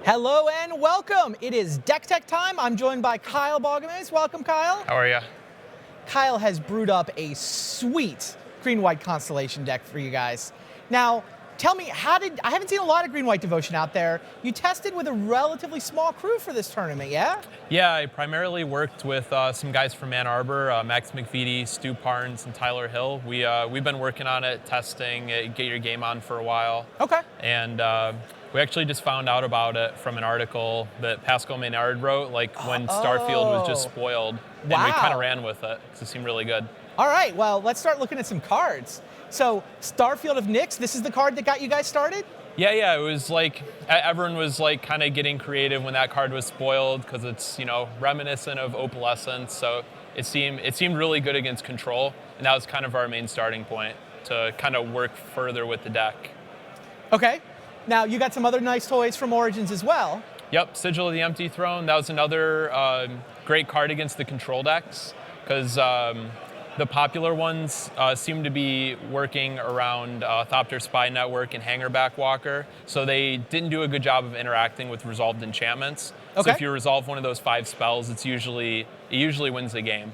Hello and welcome. It is Deck Tech time. I'm joined by Kyle Boggemes. Welcome, Kyle. How are you? Kyle has brewed up a sweet Green White Constellation deck for you guys. Now, tell me, I haven't seen a lot of Green White Devotion out there. You tested with a relatively small crew for this tournament, yeah? Yeah, I primarily worked with some guys from Ann Arbor, Max McVitie, Stu Parnes, and Tyler Hill. We've been working on it, testing, get your game on for a while. Okay. And we actually just found out about it from an article that Pascal Maynard wrote, like when Starfield was just spoiled. And we kind of ran with it because it seemed really good. All right, well, let's start looking at some cards. So, Starfield of Nyx, this is the card that got you guys started? Yeah, it was like, everyone was like kind of getting creative when that card was spoiled because it's, reminiscent of Opalescence. So it seemed really good against control. And that was kind of our main starting point to kind of work further with the deck. Okay. Now, you got some other nice toys from Origins as well. Yep, Sigil of the Empty Throne. That was another great card against the control decks because the popular ones seem to be working around Thopter Spy Network and Hangerback Walker, so they didn't do a good job of interacting with resolved enchantments. Okay. So if you resolve one of those 5 spells, it usually wins the game.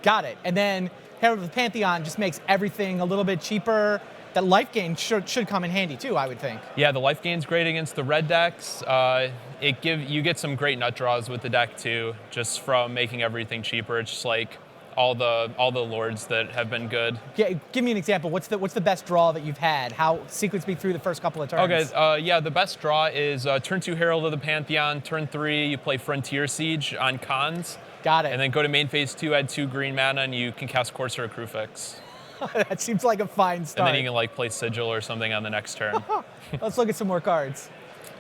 Got it. And then Herald of the Pantheon just makes everything a little bit cheaper. That life gain should come in handy too, I would think. Yeah, the life gain's great against the red decks. You get some great nut draws with the deck too, just from making everything cheaper. It's just like all the lords that have been good. Yeah, give me an example. What's the best draw that you've had? How sequence me through the first couple of turns? Okay, the best draw is turn 2 Herald of the Pantheon, turn 3 you play Frontier Siege on cons. Got it. And then go to main phase 2, add 2 green mana, and you can cast Courser of Crufix. That seems like a fine start. And then you can like play Sigil or something on the next turn. Let's look at some more cards.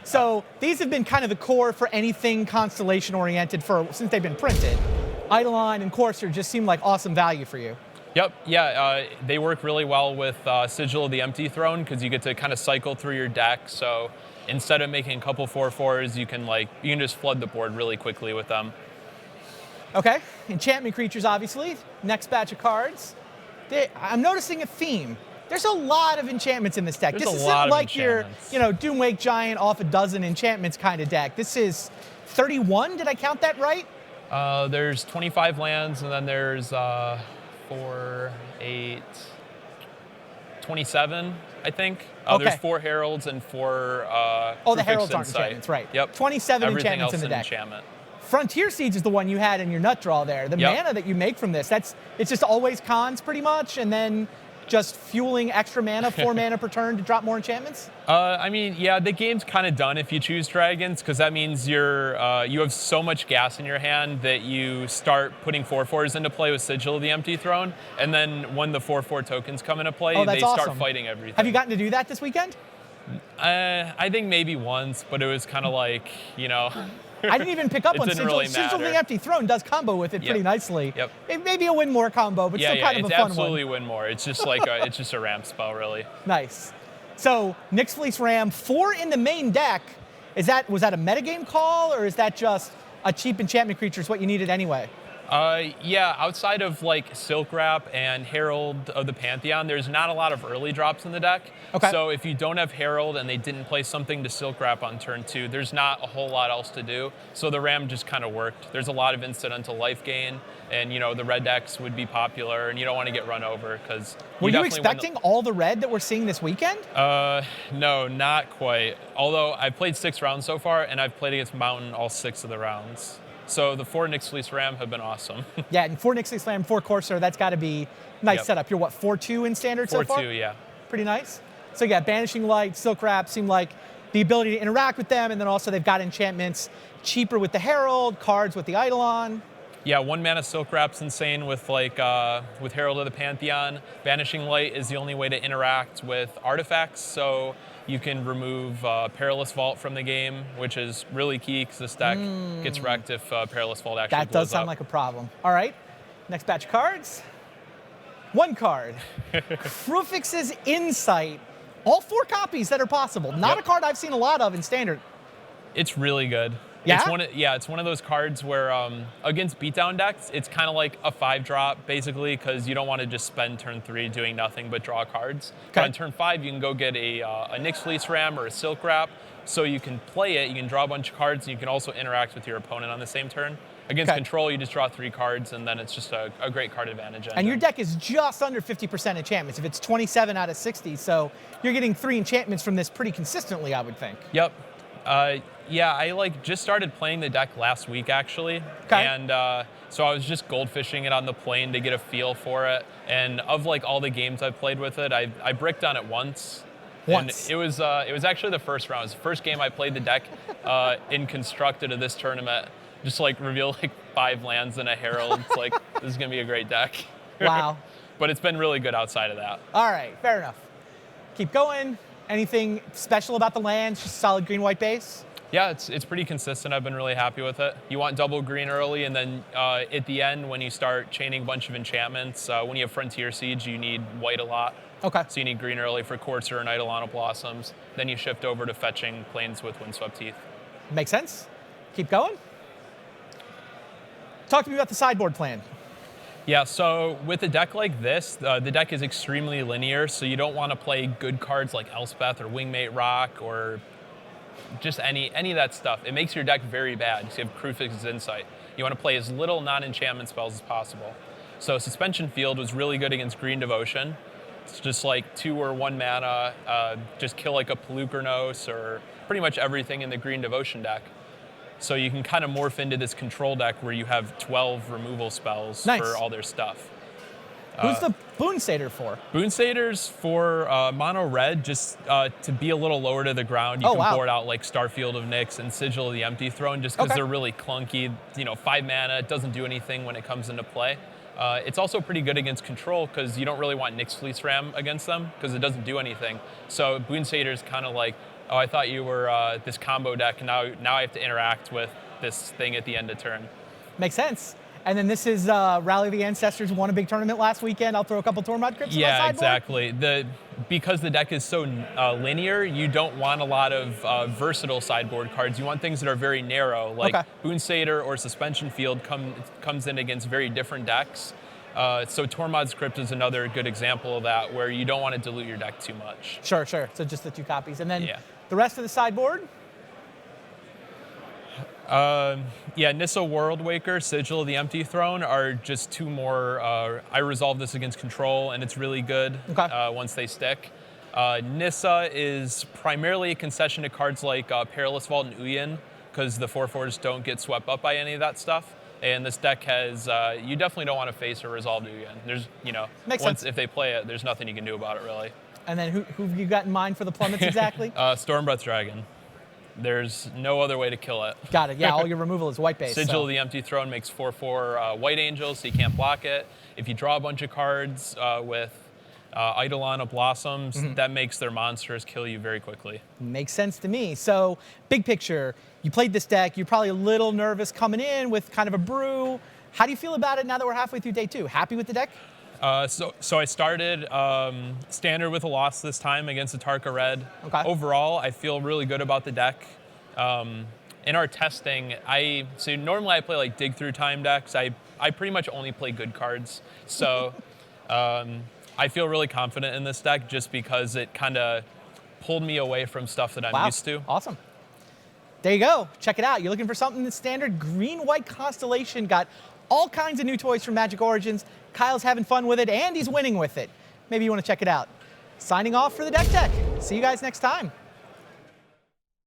So these have been kind of the core for anything Constellation oriented since they've been printed. Eidolon and Courser just seem like awesome value for you. Yep, yeah, they work really well with Sigil of the Empty Throne because you get to kind of cycle through your deck. So instead of making a couple 4/4s, you can just flood the board really quickly with them. Okay, enchantment creatures obviously. Next batch of cards. I'm noticing a theme. There's a lot of enchantments in this deck. There's this a isn't lot of like your, enchantments. Doomwake Giant off a dozen enchantments kind of deck. This is 31. Did I count that right? There's 25 lands, and then there's 4, 8, 27, I think. Okay. There's 4 heralds and 4. The heralds aren't enchantments, right? Yep. 27 Everything enchantments else in the deck. Enchantment. Frontier Siege is the one you had in your nut draw there. The mana that you make from this, it's just always cons pretty much, and then just fueling extra mana, 4 mana per turn to drop more enchantments? The game's kind of done if you choose dragons, because that means you have so much gas in your hand that you start putting 4/4s into play with Sigil of the Empty Throne, and then when the 4/4 tokens come into play, they start fighting everything. Have you gotten to do that this weekend? I think maybe once, but it was kind of like, I didn't even pick up on Sigil. Really Sigil of the Empty Throne does combo with it pretty nicely. Yep. Maybe a win more combo, but still kind of a fun one. Yeah, it's absolutely win more. It's just like it's just a ramp spell, really. Nice. So Nyx Fleece Ram, 4 in the main deck. Was that a metagame call, or is that just a cheap enchantment creature is what you needed anyway? Outside of like Silk Wrap and Herald of the Pantheon, there's not a lot of early drops in the deck. Okay. So if you don't have Herald and they didn't play something to Silk Wrap on turn 2, there's not a whole lot else to do. So the Ram just kind of worked. There's a lot of incidental life gain, and the red decks would be popular, and you don't want to get run over because. Were you expecting all the red that we're seeing this weekend? No, not quite. Although I've played 6 rounds so far, and I've played against Mountain all 6 of the rounds. So the 4 Nyx Fleece Ram have been awesome. Yeah, and 4 Nyx Fleece Ram, 4 Courser, that's got to be nice setup. You're what, 4/2 in standard so far? 4/2, yeah. Pretty nice. So yeah, Banishing Light, Silk Wrap seem like the ability to interact with them, and then also they've got enchantments cheaper with the Herald, cards with the Eidolon. Yeah, 1 mana Silk Wrap's insane with with Herald of the Pantheon. Banishing Light is the only way to interact with artifacts, so you can remove Perilous Vault from the game, which is really key because this deck gets wrecked if Perilous Vault actually blows up. That does sound like a problem. All right, next batch of cards. 1 card. Crufix's Insight. All 4 copies that are possible. Not a card I've seen a lot of in Standard. It's really good. Yeah? It's one of those cards where against beatdown decks, it's kind of like a 5-drop, basically, because you don't want to just spend turn 3 doing nothing but draw cards. Okay. But on turn 5, you can go get a Nyx Fleece Ram or a Silk Wrap, So you can play it, you can draw a bunch of cards, and you can also interact with your opponent on the same turn. Against Okay. control, you just draw 3 cards, and then it's just a great card advantage engine. And your deck is just under 50% enchantments. If it's 27 out of 60, so you're getting 3 enchantments from this pretty consistently, I would think. Yep. Yeah, I just started playing the deck last week actually, Okay. and so I was just goldfishing it on the plane to get a feel for it. And of all the games I've played with it, I bricked on it once. Once. And it was actually the first round. It was the first game I played the deck in constructed of this tournament. Just reveal 5 lands and a herald. It's this is gonna be a great deck. Wow. But it's been really good outside of that. All right, fair enough. Keep going. Anything special about the lands? Just solid green-white base? Yeah, it's pretty consistent. I've been really happy with it. You want double green early, and then at the end, when you start chaining a bunch of enchantments, when you have Frontier Siege, you need white a lot. Okay. So you need green early for Courser and Eidolon of Blossoms. Then you shift over to fetching planes with Windswept Teeth. Makes sense. Keep going. Talk to me about the sideboard plan. Yeah, so with a deck like this, the deck is extremely linear, so you don't want to play good cards like Elspeth or Wingmate Rock or just any of that stuff. It makes your deck very bad because you have Krufix's Insight. You want to play as little non-enchantment spells as possible. So Suspension Field was really good against Green Devotion. It's just 2 or 1 mana, just kill a Pelukernos or pretty much everything in the Green Devotion deck. So you can kind of morph into this control deck where you have 12 removal spells Nice. for all their stuff. Who's the Boon Satyr for? Boon Satyrs for mono red, just to be a little lower to the ground. You Oh, can wow. board out Starfield of Nyx and Sigil of the Empty Throne just because Okay. they're really clunky. 5 mana, it doesn't do anything when it comes into play. It's also pretty good against control because you don't really want Nyx Fleece Ram against them because it doesn't do anything. So Boon Satyr's kind of oh, I thought you were this combo deck, and now I have to interact with this thing at the end of turn. Makes sense. And then this is Rally of the Ancestors won a big tournament last weekend. I'll throw a couple Tormod Crypts on my Yeah, sideboard. exactly. Because the deck is so linear, you don't want a lot of versatile sideboard cards. You want things that are very narrow, like Okay. Boon Satyr or Suspension Field comes in against very different decks. So Tormod's Crypt is another good example of that, where you don't want to dilute your deck too much. Sure. So just the 2 copies. And then Yeah. the rest of the sideboard? Yeah, Nissa Worldwaker, Sigil of the Empty Throne are just 2 more. I resolve this against control, and it's really good Okay. once they stick. Nissa is primarily a concession to cards like Perilous Vault and Uyin, because the 4/4s don't get swept up by any of that stuff. And this deck has, you definitely don't want to face or resolve Uyin. There's, Makes once sense. if they play it, there's nothing you can do about it, really. And then who have you got in mind for the plummets exactly? Stormbreath Dragon. There's no other way to kill it. Got it. Yeah, all your removal is white base. Sigil so. of the Empty Throne makes 4/4 White Angels, so you can't block it. If you draw a bunch of cards with Eidolon of Blossoms, that makes their monsters kill you very quickly. Makes sense to me. So, big picture, you played this deck. You're probably a little nervous coming in with kind of a brew. How do you feel about it now that we're halfway through day 2? Happy with the deck? So I started standard with a loss this time against the Tarka Red. Okay. Overall, I feel really good about the deck. In our testing, so normally I play dig through time decks. I pretty much only play good cards. So I feel really confident in this deck just because it kind of pulled me away from stuff that I'm Wow. used to. Awesome. There you go. Check it out. You're looking for something that's standard. Green White Constellation got all kinds of new toys from Magic Origins. Kyle's having fun with it, and he's winning with it. Maybe you want to check it out. Signing off for the Deck Tech. See you guys next time.